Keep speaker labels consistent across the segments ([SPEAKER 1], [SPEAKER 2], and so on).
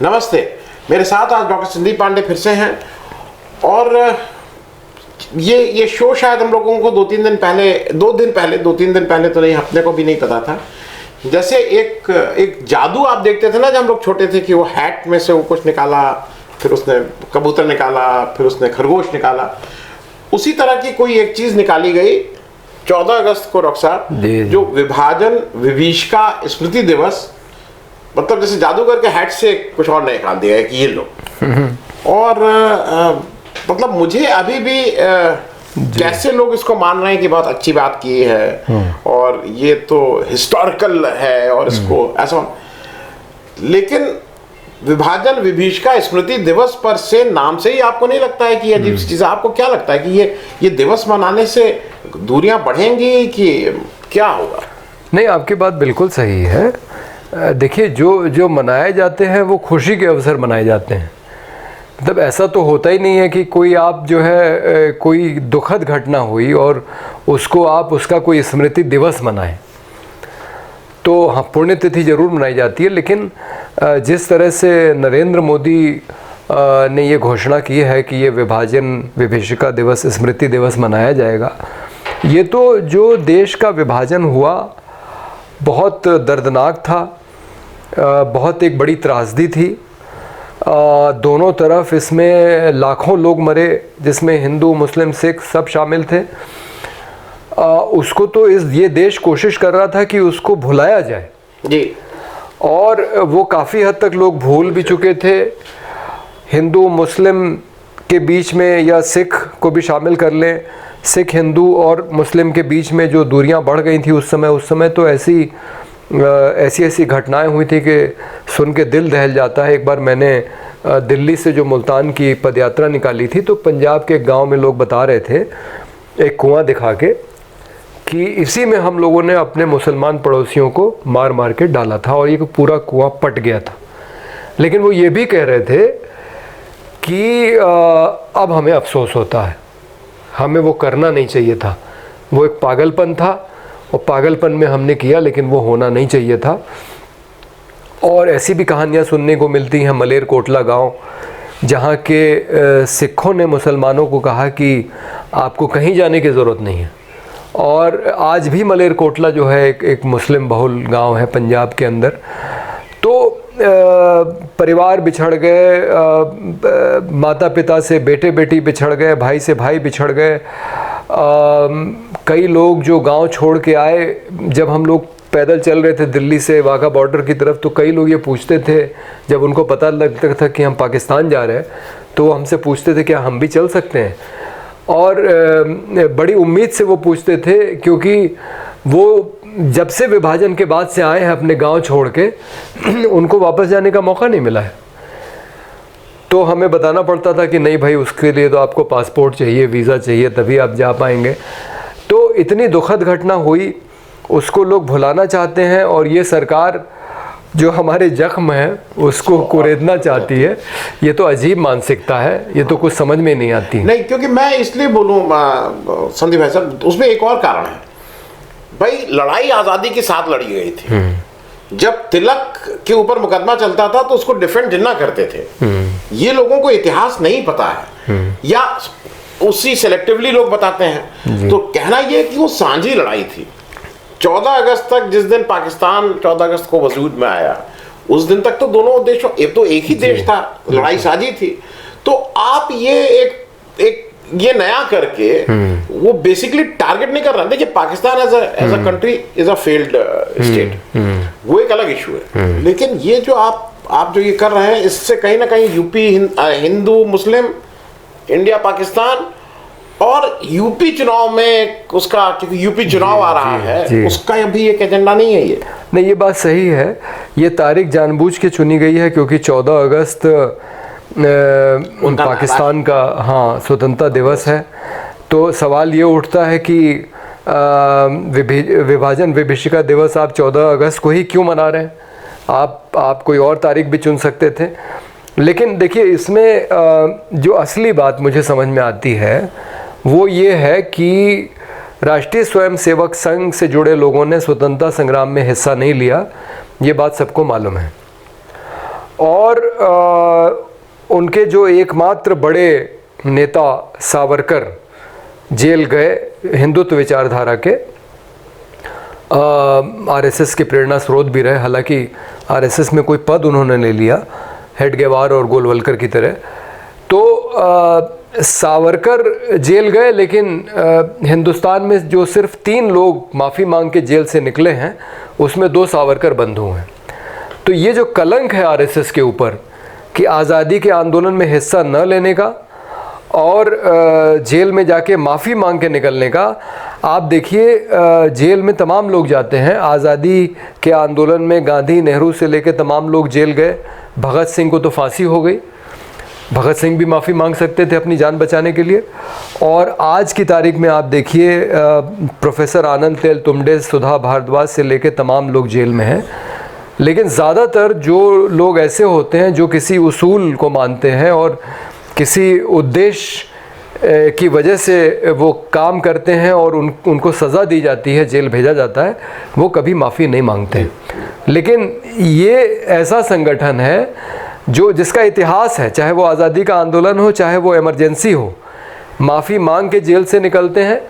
[SPEAKER 1] नमस्ते, मेरे साथ आज डॉक्टर संदीप पांडे फिर से हैं। और ये शो शायद हम लोगों को 2-3 दिन पहले तो नहीं, हफ्ते को भी नहीं पता था। जैसे एक जादू आप देखते थे ना जब हम लोग छोटे थे, कि वो हैट में से वो कुछ निकाला, फिर उसने कबूतर निकाला, फिर उसने खरगोश निकाला, उसी तरह की कोई एक चीज निकाली गई 14 अगस्त को डॉक्टर साहब, जो विभाजन विभीषिका स्मृति दिवस, मतलब जैसे जादूगर के हैट से कुछ और निकाल दिया है कि ये लो। और मतलब मुझे अभी भी कैसे लोग इसको मान रहे हैं कि बहुत अच्छी बात की है और ये तो हिस्टोरिकल है और इसको ऐसा, लेकिन विभाजन विभीषिका स्मृति दिवस पर से नाम से ही आपको नहीं लगता है कि ये अजीब सी चीज है? आपको क्या लगता है कि ये दिवस मनाने से दूरियां बढ़ेंगी कि क्या होगा?
[SPEAKER 2] नहीं, आपकी बात बिल्कुल सही है। देखिए, जो मनाए जाते हैं वो खुशी के अवसर मनाए जाते हैं। मतलब ऐसा तो होता ही नहीं है कि कोई आप जो है कोई दुखद घटना हुई और उसको आप उसका कोई स्मृति दिवस मनाएं। तो हाँ, पुण्यतिथि जरूर मनाई जाती है, लेकिन जिस तरह से नरेंद्र मोदी ने ये घोषणा की है कि ये विभाजन विभीषिका दिवस स्मृति दिवस मनाया जाएगा, ये तो जो देश का विभाजन हुआ बहुत दर्दनाक था, बहुत एक बड़ी त्रासदी थी। दोनों तरफ इसमें लाखों लोग मरे, जिसमें हिंदू मुस्लिम सिख सब शामिल थे। उसको तो ये देश कोशिश कर रहा था कि उसको भुलाया जाए
[SPEAKER 1] जी, और
[SPEAKER 2] वो काफ़ी हद तक लोग भूल भी चुके थे। हिंदू मुस्लिम के बीच में, या सिख को भी शामिल कर लें, सिख हिंदू और मुस्लिम के बीच में जो दूरियां बढ़ गई थी उस समय तो ऐसी घटनाएं हुई थी कि सुन के दिल दहल जाता है। एक बार मैंने दिल्ली से जो मुल्तान की पदयात्रा निकाली थी, तो पंजाब के गांव में लोग बता रहे थे, एक कुआं दिखा के, कि इसी में हम लोगों ने अपने मुसलमान पड़ोसियों को मार मार के डाला था और ये पूरा कुआं पट गया था। लेकिन वो ये भी कह रहे थे कि अब हमें अफसोस होता है, हमें वो करना नहीं चाहिए था, वो एक पागलपन था और पागलपन में हमने किया, लेकिन वो होना नहीं चाहिए था। और ऐसी भी कहानियाँ सुनने को मिलती हैं। मलेरकोटला गांव, जहाँ के सिखों ने मुसलमानों को कहा कि आपको कहीं जाने की ज़रूरत नहीं है। और आज भी मलेरकोटला जो है एक मुस्लिम बहुल गांव है पंजाब के अंदर। तो परिवार बिछड़ गए, माता पिता से बेटे बेटी बिछड़ गए, भाई से भाई बिछड़ गए। कई लोग जो गांव छोड़ के आए, जब हम लोग पैदल चल रहे थे दिल्ली से वाघा बॉर्डर की तरफ, तो कई लोग ये पूछते थे, जब उनको पता लगता था कि हम पाकिस्तान जा रहे हैं, तो वो हमसे पूछते थे क्या हम भी चल सकते हैं। और बड़ी उम्मीद से वो पूछते थे, क्योंकि वो जब से विभाजन के बाद से आए हैं अपने गांव छोड़ के, उनको वापस जाने का मौका नहीं मिला है। तो हमें बताना पड़ता था कि नहीं भाई, उसके लिए तो आपको पासपोर्ट चाहिए, वीज़ा चाहिए, तभी आप जा पाएंगे। तो इतनी दुखद घटना हुई, उसको लोग भुलाना चाहते हैं, और ये सरकार जो हमारे जख्म है उसको कुरेदना चाहती है। ये तो अजीब मानसिकता है, ये तो कुछ समझ में नहीं आती।
[SPEAKER 1] नहीं, क्योंकि मैं इसलिए बोलूँ संदीप भाई साहब, उसमें एक और कारण है भाई। लड़ाई आज़ादी के साथ लड़ी गई थी। जब तिलक के ऊपर मुकदमा चलता था तो उसको डिफेंड जिन्ना करते थे। ये लोगों को इतिहास नहीं पता है, या उसी सेलेक्टिवली लोग बताते हैं। तो कहना यह कि वो सांझी लड़ाई थी। 14 अगस्त तक, जिस दिन पाकिस्तान 14 अगस्त को वजूद में आया, उस दिन तक तो दोनों देशों, एक ही देश था, लड़ाई साझी थी। तो आप ये ये नया करके वो बेसिकली टारगेट नहीं कर रहा। देखिए, Pakistan as a country is a failed state, वो एक अलग इशू है। लेकिन ये जो आप जो ये कर रहे हैं, इससे कहीं ना कहीं यूपी हिंदू मुस्लिम, इंडिया पाकिस्तान, और यूपी चुनाव में उसका, क्योंकि यूपी चुनाव आ रहा है, उसका भी एक एजेंडा नहीं है ये।
[SPEAKER 2] नहीं, ये बात सही है। ये तारीख जानबूझ के चुनी गई है, क्योंकि 14 अगस्त पाकिस्तान का स्वतंत्रता दिवस है। तो सवाल ये उठता है कि विभाजन विभीषिका दिवस आप 14 अगस्त को ही क्यों मना रहे हैं? आप कोई और तारीख भी चुन सकते थे। लेकिन देखिए, इसमें जो असली बात मुझे समझ में आती है वो ये है कि राष्ट्रीय स्वयंसेवक संघ से जुड़े लोगों ने स्वतंत्रता संग्राम में हिस्सा नहीं लिया, ये बात सबको मालूम है। और उनके जो एकमात्र बड़े नेता सावरकर जेल गए हिंदुत्व विचारधारा के, आरएसएस के प्रेरणा स्रोत भी रहे, हालांकि आरएसएस में कोई पद उन्होंने ले लिया हेडगेवार और गोलवलकर की तरह। तो सावरकर जेल गए, लेकिन हिंदुस्तान में जो सिर्फ 3 लोग माफ़ी मांग के जेल से निकले हैं उसमें 2 सावरकर बंधु हैं। तो ये जो कलंक है आरएसएस के ऊपर कि आज़ादी के आंदोलन में हिस्सा न लेने का और जेल में जाके माफ़ी मांग के निकलने का, आप देखिए जेल में तमाम लोग जाते हैं। आज़ादी के आंदोलन में गांधी, नेहरू से लेकर तमाम लोग जेल गए। भगत सिंह को तो फांसी हो गई, भगत सिंह भी माफ़ी मांग सकते थे अपनी जान बचाने के लिए। और आज की तारीख में आप देखिए प्रोफेसर आनंद तेल तुमडे, सुधा भारद्वाज से लेकर तमाम लोग जेल में हैं। लेकिन ज़्यादातर जो लोग ऐसे होते हैं जो किसी उसूल को मानते हैं और किसी उद्देश्य की वजह से वो काम करते हैं और उनको सज़ा दी जाती है, जेल भेजा जाता है, वो कभी माफ़ी नहीं मांगते। लेकिन ये ऐसा संगठन है जिसका इतिहास है, चाहे वो आज़ादी का आंदोलन हो, चाहे वो इमरजेंसी हो, माफ़ी मांग के जेल से निकलते हैं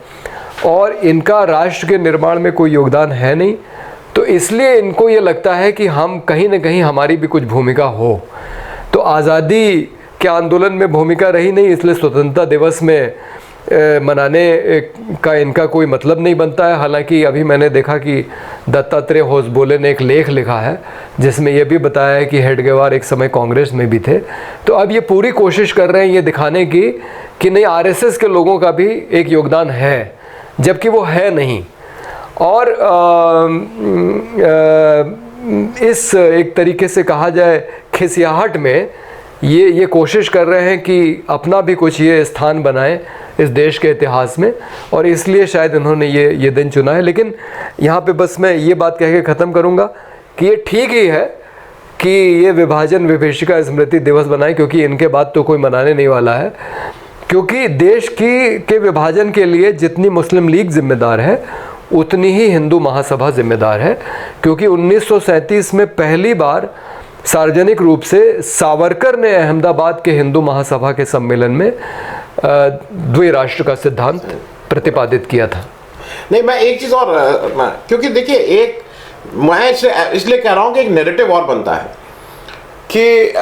[SPEAKER 2] और इनका राष्ट्र के निर्माण में कोई योगदान है नहीं। तो इसलिए इनको ये लगता है कि हम कहीं ना कहीं हमारी भी कुछ भूमिका हो। तो आज़ादी के आंदोलन में भूमिका रही नहीं, इसलिए स्वतंत्रता दिवस में मनाने का इनका कोई मतलब नहीं बनता है। हालांकि अभी मैंने देखा कि दत्तात्रेय होसबोले ने एक लेख लिखा है जिसमें यह भी बताया है कि हेडगेवार एक समय कांग्रेस में भी थे। तो अब ये पूरी कोशिश कर रहे हैं ये दिखाने की कि नहीं, आरएसएस के लोगों का भी एक योगदान है, जबकि वो है नहीं। और इस एक तरीके से कहा जाए खिसियाहट में ये कोशिश कर रहे हैं कि अपना भी कुछ ये स्थान बनाएं इस देश के इतिहास में, और इसलिए शायद इन्होंने ये दिन चुना है। लेकिन यहाँ पे बस मैं ये बात कह के ख़त्म करूँगा कि ये ठीक ही है कि ये विभाजन विभीषिका स्मृति दिवस बनाएं, क्योंकि इनके बाद तो कोई मनाने नहीं वाला है। क्योंकि देश के विभाजन के लिए जितनी मुस्लिम लीग जिम्मेदार है उतनी ही हिंदू महासभा जिम्मेदार है। क्योंकि 1937 में पहली बार सार्वजनिक रूप से सावरकर ने अहमदाबाद के हिंदू महासभा के सम्मेलन में द्विराष्ट्र का सिद्धांत प्रतिपादित किया था।
[SPEAKER 1] नहीं, मैं एक चीज़ और, क्योंकि देखिए मैं इसलिए कह रहा हूँ कि एक नैरेटिव और बनता है कि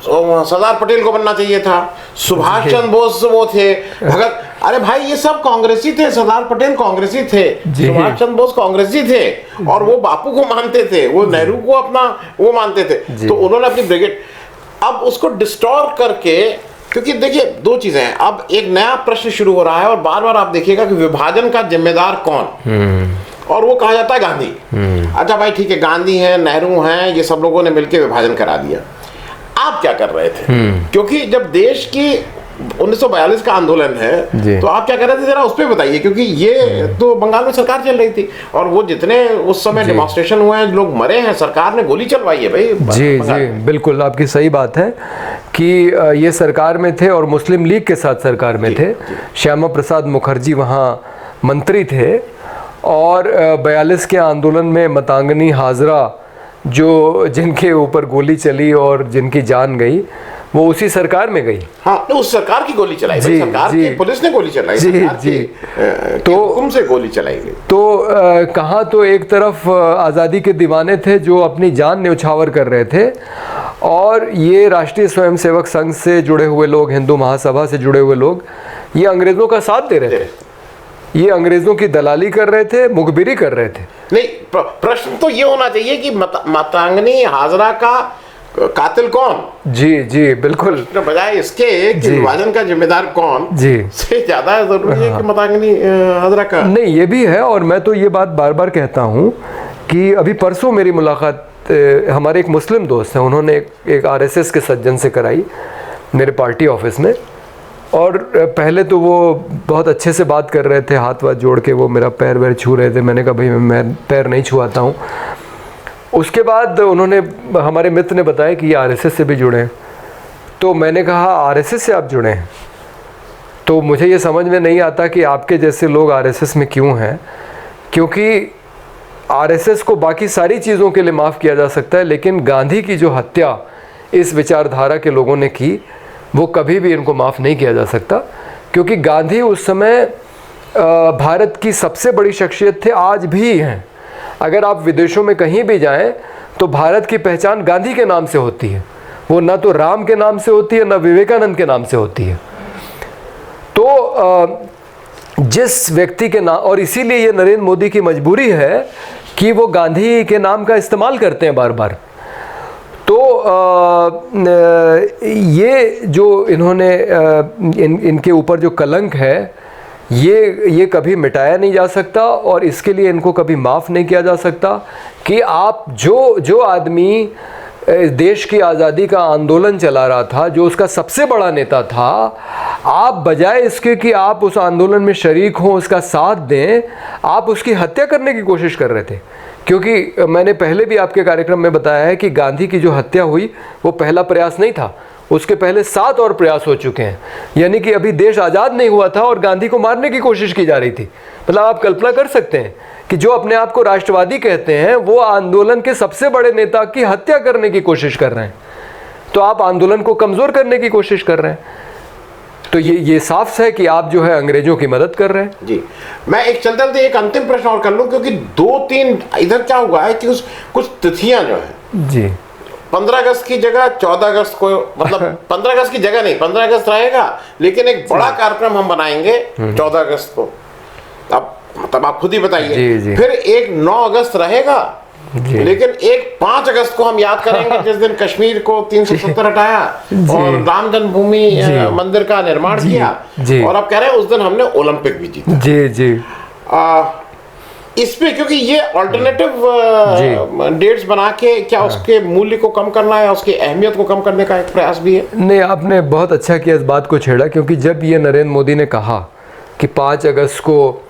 [SPEAKER 1] सरदार पटेल को बनना चाहिए था, सुभाष चंद्र बोस वो थे, भगत, अरे भाई ये सब कांग्रेसी थे, सरदार पटेल कांग्रेसी थे, सुभाष चंद्र बोस कांग्रेसी थे और वो बापू को मानते थे, वो नेहरू को अपना वो मानते थे। तो उन्होंने अपनी ब्रिगेड, अब उसको डिस्टॉर्ट करके, क्योंकि देखिए 2 चीजें हैं, अब एक नया प्रश्न शुरू हो रहा है और बार बार आप देखिएगा कि विभाजन का जिम्मेदार कौन, और वो कहा जाता है गांधी। अच्छा भाई ठीक है, गांधी हैं, नेहरू हैं, ये सब लोगों ने मिलकर विभाजन करा दिया। आप क्या कर रहे थे? क्योंकि जब देश की 1942 का आंदोलन है तो आप क्या कर रहे थे, जरा उस पर बताइए। क्योंकि ये तो बंगाल में सरकार चल रही थी और वो जितने उस समय डेमोन्स्ट्रेशन हुए हैं, लोग मरे हैं, सरकार ने गोली चलवाई है भाई।
[SPEAKER 2] जी जी बिल्कुल, आपकी सही बात है कि ये सरकार में थे और मुस्लिम लीग के साथ सरकार में थे। श्यामा प्रसाद मुखर्जी वहाँ मंत्री थे और 42 के आंदोलन में मतांगनी हाजरा जिनके ऊपर गोली चली और जिनकी जान गई, वो उसी सरकार में गई।
[SPEAKER 1] हाँ, तो उस सरकार की गोली चलाई, सरकार की पुलिस ने गोली चलाई, तो हुक्म से गोली चलाई गई।
[SPEAKER 2] तो कहाँ तो एक तरफ आज़ादी के दीवाने थे जो अपनी जान न्यौछावर कर रहे थे, और ये राष्ट्रीय स्वयंसेवक संघ से जुड़े हुए लोग, हिंदू महासभा से जुड़े हुए लोग, ये अंग्रेज़ों का साथ दे रहे थे, ये अंग्रेज़ों की दलाली कर रहे थे, मुखबिरी कर रहे थे।
[SPEAKER 1] नहीं, प्रश्न तो ये होना चाहिए कि मतांगनी हाजरा का कातिल कौन?
[SPEAKER 2] जी जी बिल्कुल,
[SPEAKER 1] बजाय इसके कि विभाजन का जिम्मेदार कौन, जी से ज्यादा जरूरी है कि मतांगनी हाजरा का।
[SPEAKER 2] नहीं, ये भी है, और मैं तो ये बात बार बार कहता हूँ कि अभी परसों मेरी मुलाकात हमारे एक मुस्लिम दोस्त हैं, उन्होंने एक आरएसएस के सज्जन से कराई मेरे पार्टी ऑफिस में। और पहले तो वो बहुत अच्छे से बात कर रहे थे, हाथ वाथ जोड़ के वो मेरा पैर वैर छू रहे थे। मैंने कहा भाई मैं पैर नहीं छुआता हूँ। उसके बाद उन्होंने, हमारे मित्र ने बताया कि ये आरएसएस से भी जुड़े हैं। तो मैंने कहा आरएसएस से आप जुड़े हैं? तो मुझे ये समझ में नहीं आता कि आपके जैसे लोग आरएसएस में क्यों हैं, क्योंकि आरएसएस को बाकी सारी चीज़ों के लिए माफ़ किया जा सकता है, लेकिन गांधी की जो हत्या इस विचारधारा के लोगों ने की, वो कभी भी इनको माफ़ नहीं किया जा सकता, क्योंकि गांधी उस समय भारत की सबसे बड़ी शख्सियत थे, आज भी हैं। अगर आप विदेशों में कहीं भी जाएं तो भारत की पहचान गांधी के नाम से होती है, वो ना तो राम के नाम से होती है, ना विवेकानंद के नाम से होती है। तो जिस व्यक्ति के नाम, और इसीलिए ये नरेंद्र मोदी की मजबूरी है कि वो गांधी के नाम का इस्तेमाल करते हैं बार बार। तो ये जो इन्होंने इनके ऊपर जो कलंक है, ये कभी मिटाया नहीं जा सकता, और इसके लिए इनको कभी माफ़ नहीं किया जा सकता कि आप जो आदमी देश की आज़ादी का आंदोलन चला रहा था, जो उसका सबसे बड़ा नेता था, आप बजाय इसके कि आप उस आंदोलन में शरीक हों, उसका साथ दें, आप उसकी हत्या करने की कोशिश कर रहे थे। क्योंकि मैंने पहले भी आपके कार्यक्रम में बताया है कि गांधी की जो हत्या हुई वो पहला प्रयास नहीं था, उसके पहले 7 और प्रयास हो चुके हैं। यानी कि अभी देश आज़ाद नहीं हुआ था और गांधी को मारने की कोशिश की जा रही थी। मतलब आप कल्पना कर सकते हैं कि जो अपने आप को राष्ट्रवादी कहते हैं, वो आंदोलन के सबसे बड़े नेता की हत्या करने की कोशिश कर रहे हैं। तो आप आंदोलन को कमज़ोर करने की कोशिश कर रहे हैं। तो ये साफ है कि आप जो है अंग्रेजों की मदद कर रहे हैं।
[SPEAKER 1] जी, मैं एक चलते एक अंतिम प्रश्न और कर लूं, क्योंकि 2-3 इधर क्या हुआ है कि कुछ तिथियां जो है
[SPEAKER 2] जी,
[SPEAKER 1] 15 अगस्त की जगह 14 अगस्त को, मतलब 15 अगस्त की जगह नहीं, 15 अगस्त रहेगा, लेकिन एक बड़ा कार्यक्रम हम बनाएंगे 14 अगस्त को। अब मतलब आप खुद ही बताइए। फिर एक 9 अगस्त रहेगा, लेकिन एक 5 अगस्त को हम याद करेंगे जिस दिन कश्मीर को 370 हटाया और राम जन्मभूमि मंदिर का निर्माण किया, और अब कह रहे हैं उस दिन हमने ओलंपिक भी जीता।
[SPEAKER 2] जी जी।
[SPEAKER 1] इस पे क्योंकि ये अल्टरनेटिव डेट्स बना के क्या उसके मूल्य को कम करना है, उसकी अहमियत को कम करने का एक प्रयास भी है।
[SPEAKER 2] नहीं, आपने बहुत अच्छा किया इस बात को छेड़ा, क्योंकि जब ये नरेंद्र मोदी ने कहा कि 5 अगस्त को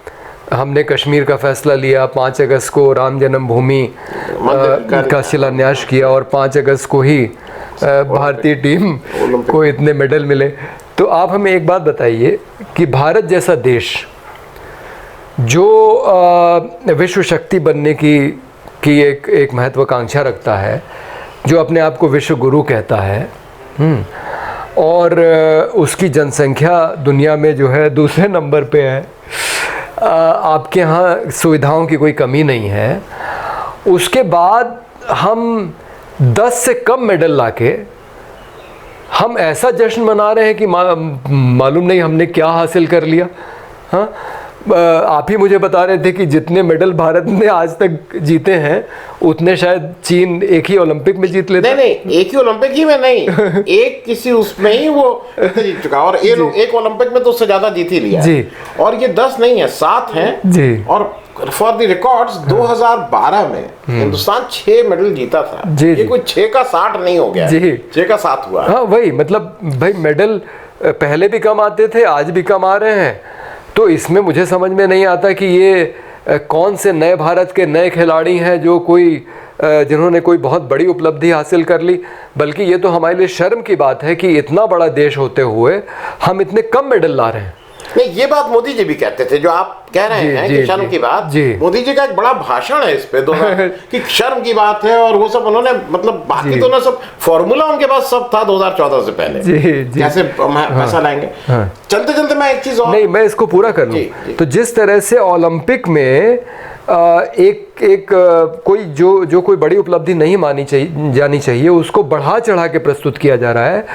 [SPEAKER 2] हमने कश्मीर का फैसला लिया, 5 अगस्त को राम जन्मभूमि का शिलान्यास किया और 5 अगस्त को ही भारतीय टीम को इतने मेडल मिले, तो आप हमें एक बात बताइए कि भारत जैसा देश जो विश्व शक्ति बनने की एक महत्वाकांक्षा रखता है, जो अपने आप को विश्व गुरु कहता है, और उसकी जनसंख्या दुनिया में जो है दूसरे नंबर पे है, आपके यहाँ सुविधाओं की कोई कमी नहीं है, उसके बाद हम 10 से कम मेडल लाके हम ऐसा जश्न मना रहे हैं कि मालूम नहीं हमने क्या हासिल कर लिया। हाँ, आप ही मुझे बता रहे थे कि जितने मेडल भारत ने आज तक जीते हैं उतने शायद चीन एक ही ओलंपिक में जीत लेता।
[SPEAKER 1] नहीं, एक ही ओलंपिक ही में नहीं, एक किसी उसमें ही वो जीत चुका, और एक ओलंपिक में तो उससे ज्यादा जीत ही लिया जी। और ये 10 नहीं है, 7 हैं जी। और फॉर द रिकॉर्ड्स 2012 में हिंदुस्तान 6 मेडल जीता था जी, ये कोई 6 का 60 नहीं हो गया जी, 6 का 7 हुआ।
[SPEAKER 2] हाँ वही, मतलब भाई मेडल पहले भी कम आते थे, आज भी कम आ रहे हैं। तो इसमें मुझे समझ में नहीं आता कि ये कौन से नए भारत के नए खिलाड़ी हैं जो जिन्होंने कोई बहुत बड़ी उपलब्धि हासिल कर ली, बल्कि ये तो हमारे लिए शर्म की बात है कि इतना बड़ा देश होते हुए हम इतने कम मेडल ला रहे हैं।
[SPEAKER 1] नहीं, ये बात मोदी जी भी कहते थे, जो आप कह रहे हैं कि शर्म की बात। मोदी जी का एक बड़ा भाषण है इस पे कि शर्म की बात है, और वो सब उन्होंने, मतलब बाकी तो ना सब फॉर्मूला उनके पास सब था 2014 से पहले कैसे पैसा लाएंगे। चलते चलते मैं एक चीज और,
[SPEAKER 2] नहीं मैं इसको पूरा कर लूं, तो जिस तरह से ओलंपिक में कोई जो कोई बड़ी उपलब्धि नहीं मानी जानी चाहिए उसको बढ़ा चढ़ा के प्रस्तुत किया जा रहा है,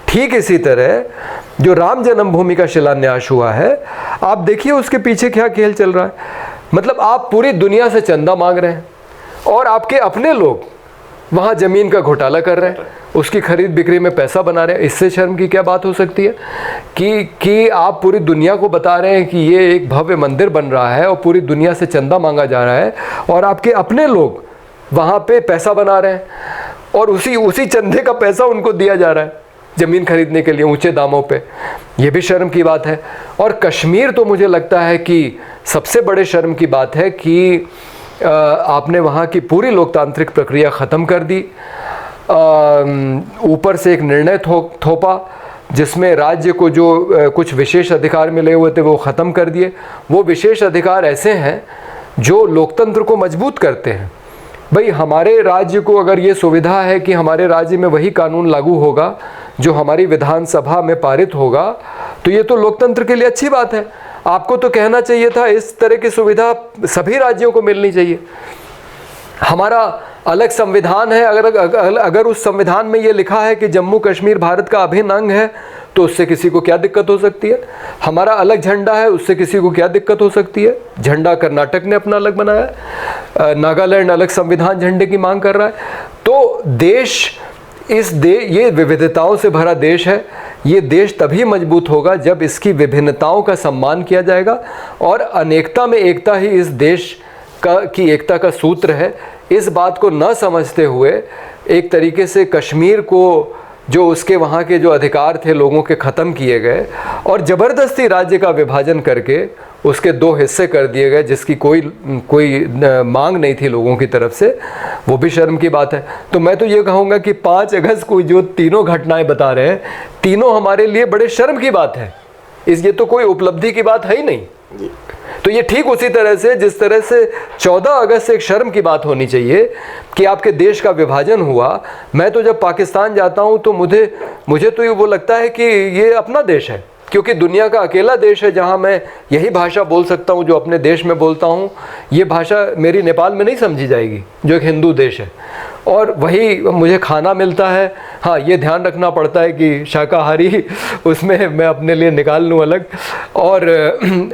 [SPEAKER 2] ठीक इसी तरह जो राम जन्मभूमि का शिलान्यास हुआ है, आप देखिए उसके पीछे क्या खेल चल रहा है। मतलब आप पूरी दुनिया से चंदा मांग रहे हैं और आपके अपने लोग वहाँ ज़मीन का घोटाला कर रहे हैं, उसकी खरीद बिक्री में पैसा बना रहे हैं। इससे शर्म की क्या बात हो सकती है कि आप पूरी दुनिया को बता रहे हैं कि ये एक भव्य मंदिर बन रहा है और पूरी दुनिया से चंदा मांगा जा रहा है, और आपके अपने लोग वहाँ पे पैसा बना रहे हैं और उसी चंदे का पैसा उनको दिया जा रहा है ज़मीन खरीदने के लिए ऊंचे दामों पे। ये भी शर्म की बात है। और कश्मीर तो मुझे लगता है कि सबसे बड़े शर्म की बात है कि आपने वहाँ की पूरी लोकतांत्रिक प्रक्रिया ख़त्म कर दी। ऊपर से एक निर्णय थोपा जिसमें राज्य को जो कुछ विशेष अधिकार मिले हुए थे वो ख़त्म कर दिए। वो विशेष अधिकार ऐसे हैं जो लोकतंत्र को मजबूत करते हैं, भाई हमारे राज्य को अगर ये सुविधा है कि हमारे राज्य में वही कानून लागू होगा जो हमारी विधानसभा में पारित होगा, तो ये तो लोकतंत्र के लिए अच्छी बात है। आपको तो कहना चाहिए था इस तरह की सुविधा सभी राज्यों को मिलनी चाहिए। हमारा अलग संविधान है, अगर उस संविधान में ये लिखा है कि जम्मू कश्मीर भारत का अभिन्न अंग है, तो उससे किसी को क्या दिक्कत हो सकती है? हमारा अलग झंडा है, उससे किसी को क्या दिक्कत हो सकती है? झंडा कर्नाटक ने अपना अलग बनाया है, नागालैंड अलग संविधान झंडे की मांग कर रहा है। तो देश ये विविधताओं से भरा देश है। ये देश तभी मजबूत होगा जब इसकी विभिन्नताओं का सम्मान किया जाएगा, और अनेकता में एकता ही इस देश की एकता का सूत्र है। इस बात को न समझते हुए एक तरीके से कश्मीर को, जो उसके वहाँ के जो अधिकार थे लोगों के ख़त्म किए गए, और ज़बरदस्ती राज्य का विभाजन करके उसके 2 हिस्से कर दिए गए, जिसकी कोई मांग नहीं थी लोगों की तरफ से, वो भी शर्म की बात है। तो मैं तो ये कहूँगा कि 5 अगस्त को जो तीनों घटनाएं बता रहे हैं, तीनों हमारे लिए बड़े शर्म की बात है। ये तो कोई उपलब्धि की बात है ही नहीं। तो ये ठीक उसी तरह से जिस तरह से 14 अगस्त से एक शर्म की बात होनी चाहिए कि आपके देश का विभाजन हुआ। मैं तो जब पाकिस्तान जाता हूँ तो मुझे तो ये वो लगता है कि ये अपना देश है, क्योंकि दुनिया का अकेला देश है जहाँ मैं यही भाषा बोल सकता हूँ जो अपने देश में बोलता हूँ। ये भाषा मेरी नेपाल में नहीं समझी जाएगी, जो एक हिंदू देश है, और वही मुझे खाना मिलता है। हाँ, ये ध्यान रखना पड़ता है कि शाकाहारी उसमें मैं अपने लिए निकाल लूँ अलग, और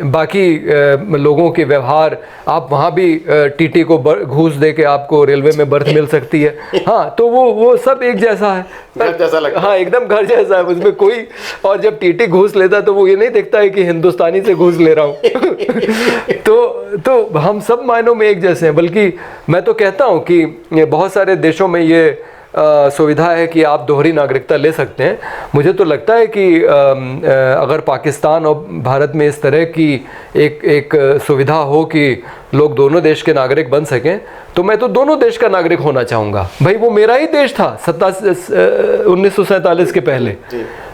[SPEAKER 2] बाकी लोगों के व्यवहार, आप वहाँ भी टीटी को घूस दे के आपको रेलवे में बर्थ मिल सकती है। हाँ, तो वो सब एक जैसा है,
[SPEAKER 1] घर जैसा लगता है।
[SPEAKER 2] हाँ, एकदम घर जैसा है उसमें कोई। और जब टीटी घूस लेता है तो वो ये नहीं देखता है कि हिंदुस्तानी से घूस ले रहा हूँ। तो हम सब मायनों में एक जैसे हैं। बल्कि मैं तो कहता हूँ कि बहुत सारे देशों में ये सुविधा है कि आप दोहरी नागरिकता ले सकते हैं। मुझे तो लगता है कि अगर पाकिस्तान और भारत में इस तरह की एक सुविधा हो कि लोग दोनों देश के नागरिक बन सकें, तो मैं तो दोनों देश का नागरिक होना चाहूँगा। भाई वो मेरा ही देश था 1947 के पहले।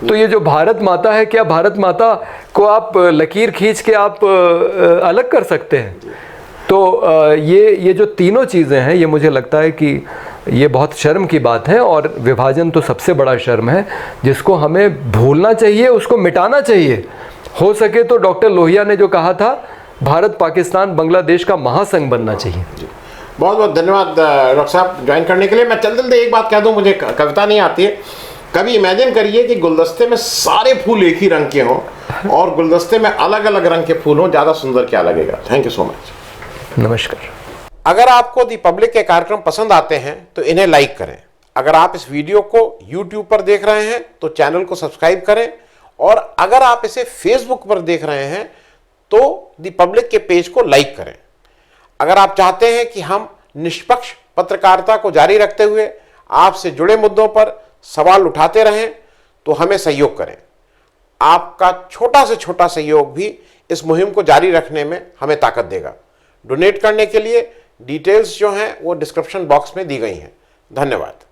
[SPEAKER 2] तो ये जो भारत माता है, क्या भारत माता को आप लकीर खींच के आप अलग कर सकते हैं? तो ये जो तीनों चीज़ें हैं, ये मुझे लगता है कि ये बहुत शर्म की बात है। और विभाजन तो सबसे बड़ा शर्म है जिसको हमें भूलना चाहिए, उसको मिटाना चाहिए। हो सके तो डॉक्टर लोहिया ने जो कहा था, भारत पाकिस्तान बांग्लादेश का महासंघ बनना चाहिए।
[SPEAKER 1] बहुत बहुत धन्यवाद डॉक्टर साहब ज्वाइन करने के लिए। मैं जल्दी एक बात कह दूं, मुझे कविता नहीं आती है। कभी इमेजिन करिए कि गुलदस्ते में सारे फूल एक ही रंग के हों और गुलदस्ते में अलग अलग रंग के फूल हों, ज़्यादा सुंदर क्या लगेगा। Thank you so much.
[SPEAKER 2] नमस्कार।
[SPEAKER 1] अगर आपको दी पब्लिक के कार्यक्रम पसंद आते हैं तो इन्हें लाइक करें। अगर आप इस वीडियो को YouTube पर देख रहे हैं तो चैनल को सब्सक्राइब करें, और अगर आप इसे Facebook पर देख रहे हैं तो दी पब्लिक के पेज को लाइक करें। अगर आप चाहते हैं कि हम निष्पक्ष पत्रकारिता को जारी रखते हुए आपसे जुड़े मुद्दों पर सवाल उठाते रहें तो हमें सहयोग करें। आपका छोटा से छोटा सहयोग भी इस मुहिम को जारी रखने में हमें ताकत देगा। डोनेट करने के लिए डिटेल्स जो हैं वो डिस्क्रिप्शन बॉक्स में दी गई हैं। धन्यवाद।